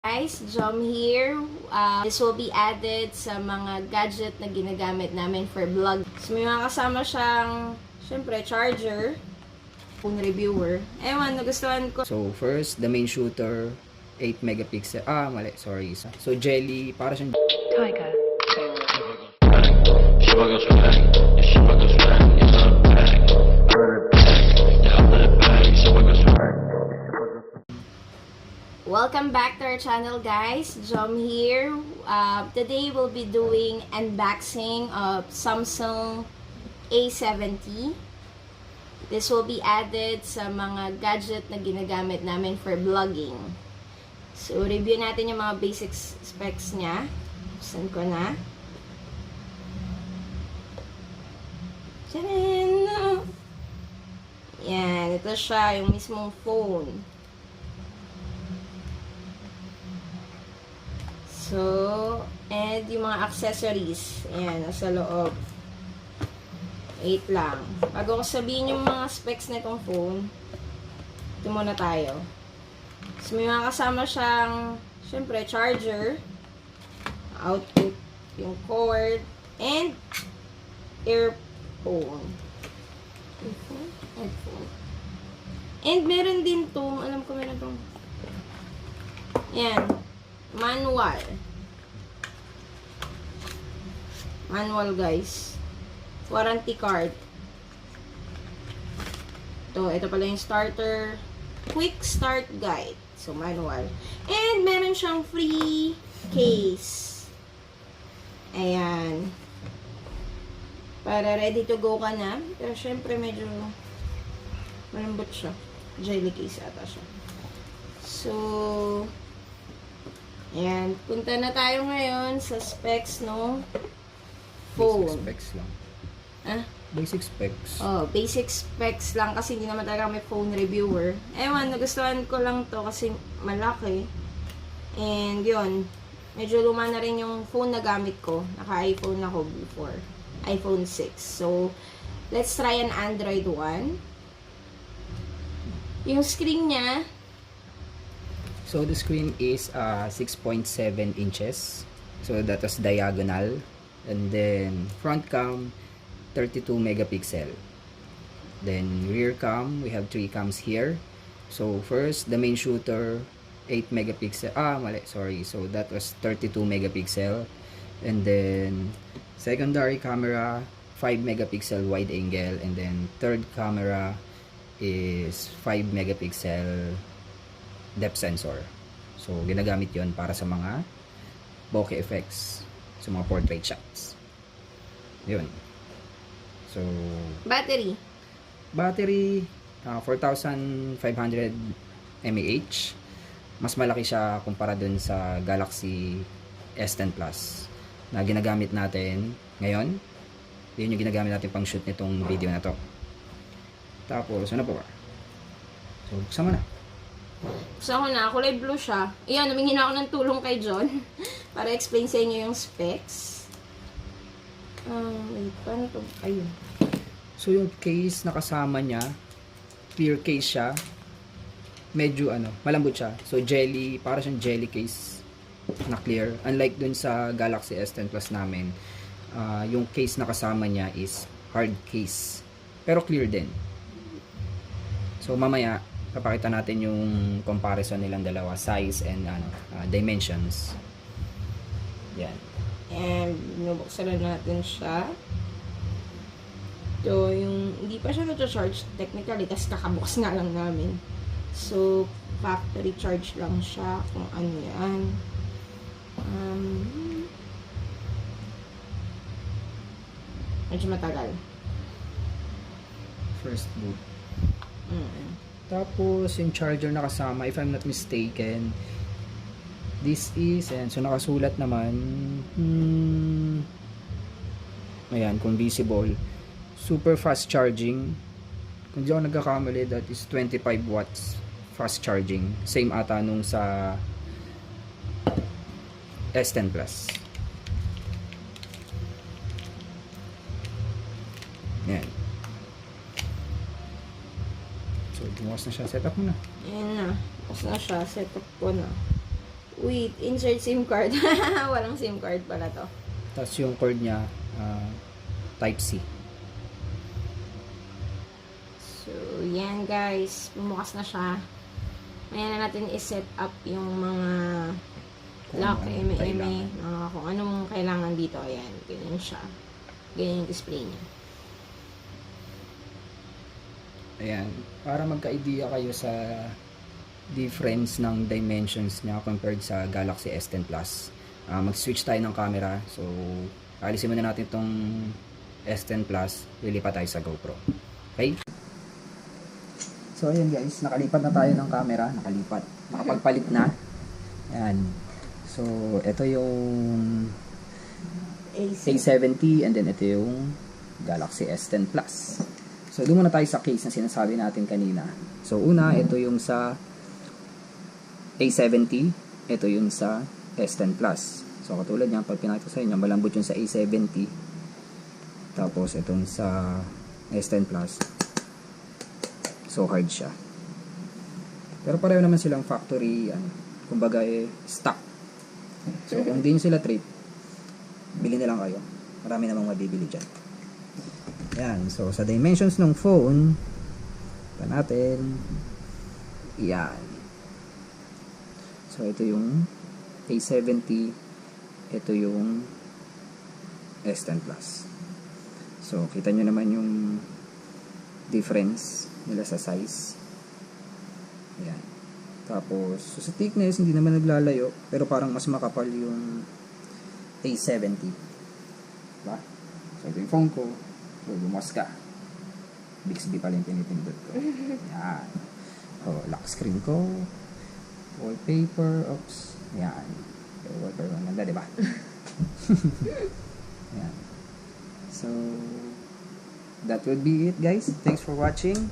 Guys, Jom here. This will be added sa mga gadget na ginagamit namin for vlog. So, may mga kasama siyang, syempre, charger, phone reviewer. Ewan, nagustuhan ko. So, first, the main shooter, 8 megapixel. Mali. Sorry, isa. So, jelly, para siyang... Tiger. Welcome back to our channel, guys. Jom here. Today we'll be doing unboxing of Samsung A70. This will be added sa mga gadget na ginagamit namin for vlogging. So, review natin yung mga basic specs niya. Buksan ko na. Tcharan! Yan, ito siya, yung mismong phone. So, and yung mga accessories. Ayan, nasa loob. Wait lang. Bago ko sabihin yung mga specs na itong phone, ito muna tayo. So, may mga kasama siyang, syempre, charger, output, yung cord, and earphone. Headphone. And meron din to, alam ko meron tong, yan, manual. Manual, guys. Warranty card. Ito pala yung starter. Quick start guide. So, manual. And meron siyang free case. Ayan. Para ready to go ka na. Pero syempre medyo malambot siya. Jelly case ata siya. So, ayan. Punta na tayo ngayon sa specs no phone. Basic specs lang. Basic specs. Basic specs lang kasi hindi naman talaga may phone reviewer. Ewan, nagustuhan ko lang to kasi malaki. And yun, medyo luma na rin yung phone na gamit ko. Naka-iPhone ako before. iPhone 6. So, let's try an Android one. Yung screen niya, So, the screen is 6.7 inches. So, that was diagonal. And then, front cam, 32 megapixel. Then, rear cam, we have 3 cams here. So, first, the main shooter, 8 megapixel. Mali. Sorry. So, that was 32 megapixel. And then, secondary camera, 5 megapixel wide angle. And then, third camera is 5 megapixel depth sensor. So, ginagamit yon para sa mga bokeh effects. Sa mga portrait shots. Yun. So, battery. Battery, 4,500 mAh. Mas malaki siya kumpara dun sa Galaxy S10 Plus na ginagamit natin ngayon. Yun yung ginagamit natin pang shoot nitong video na to. Tapos, ano pa ba? So, buksan mo na. Gusto ko na, kulay blue siya. Ayan, humingi na ako ng tulong kay John para explain sa inyo yung specs. Wait, paano to? Ayun. So, yung case na kasama niya, clear case siya. Medyo, malambot siya. So, jelly, para siyang jelly case na clear. Unlike dun sa Galaxy S10 Plus namin, yung case na kasama niya is hard case. Pero clear din. So, mamaya, papakita natin yung comparison nilang dalawa, size and dimensions. Yan. And, binubuksan na natin siya. So, yung, hindi pa siya na-charge technically, kasi kakabukas nga lang namin. So, factory charge lang siya, kung ano yan. Medyo matagal. First boot. Tapos, yung charger na kasama, if I'm not mistaken, this is, ayan, so nakasulat naman, ayan, kung visible, super fast charging. Kung di ako nagkakamali, that is 25 watts fast charging. Same ata nung sa S10 Plus. Ayan. So, bukas na siya. Set up mo na. Ayan na. Tapos na siya. Set up ko na. Wait, insert SIM card. Walang SIM card pala to. Tapos yung cord niya, type C. So, yan guys. Bumukas na siya. Ayan na natin i-set up yung mga lock, kung anong kailangan dito. Ayan, ganyan siya. Ganyan yung display niya. Ayan. Para magka-idea kayo sa difference ng dimensions niya compared sa Galaxy S10 Plus. Mag-switch tayo ng camera. So, alisin muna natin itong S10 Plus. Lilipat tayo sa GoPro. Okay? So, ayan guys. Nakalipat na tayo ng camera. Nakapagpalit na. Ayan. So, ito yung A70 and then ito yung Galaxy S10 Plus. So, doon muna tayo sa case na sinasabi natin kanina. So, una, ito yung sa A70. Ito yung sa S10 Plus. So, katulad niyan, pag pinakita sa inyo, malambot yung sa A70. Tapos, itong sa S10 Plus. So, hard siya. Pero pareho naman silang factory, kumbaga, stock. So, kung di nyo sila trade, bili na lang kayo. Marami namang mabibili dyan. Yan. So, sa dimensions ng phone, ito natin. Yan. So, ito yung A70. Ito yung S10 Plus. So, kita nyo naman yung difference nila sa size. Yan. Tapos, so sa thickness, hindi naman naglalayo. Pero parang mas makapal yung A70. Diba? So, ito yung phone ko. So, bumas ka. Bixby pala yung pinipindot ko. Yan. So, lock screen ko. Wallpaper. Oops. Yan. Wallpaper. Ang ganda, diba? Yan. So, that would be it, guys. Thanks for watching.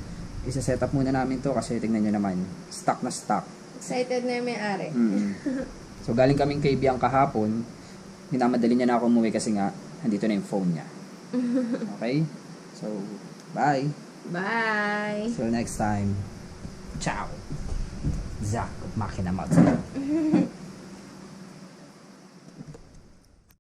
Isa-set up muna namin to kasi tingnan nyo naman. Stock na stock. Excited na yung may-ari. So, galing kaming kay Biang kahapon. Minamadali niya na ako umuwi kasi nga, nandito na yung phone niya. Okay? So, bye. Bye. So, next time. Ciao. Zach, makina mag.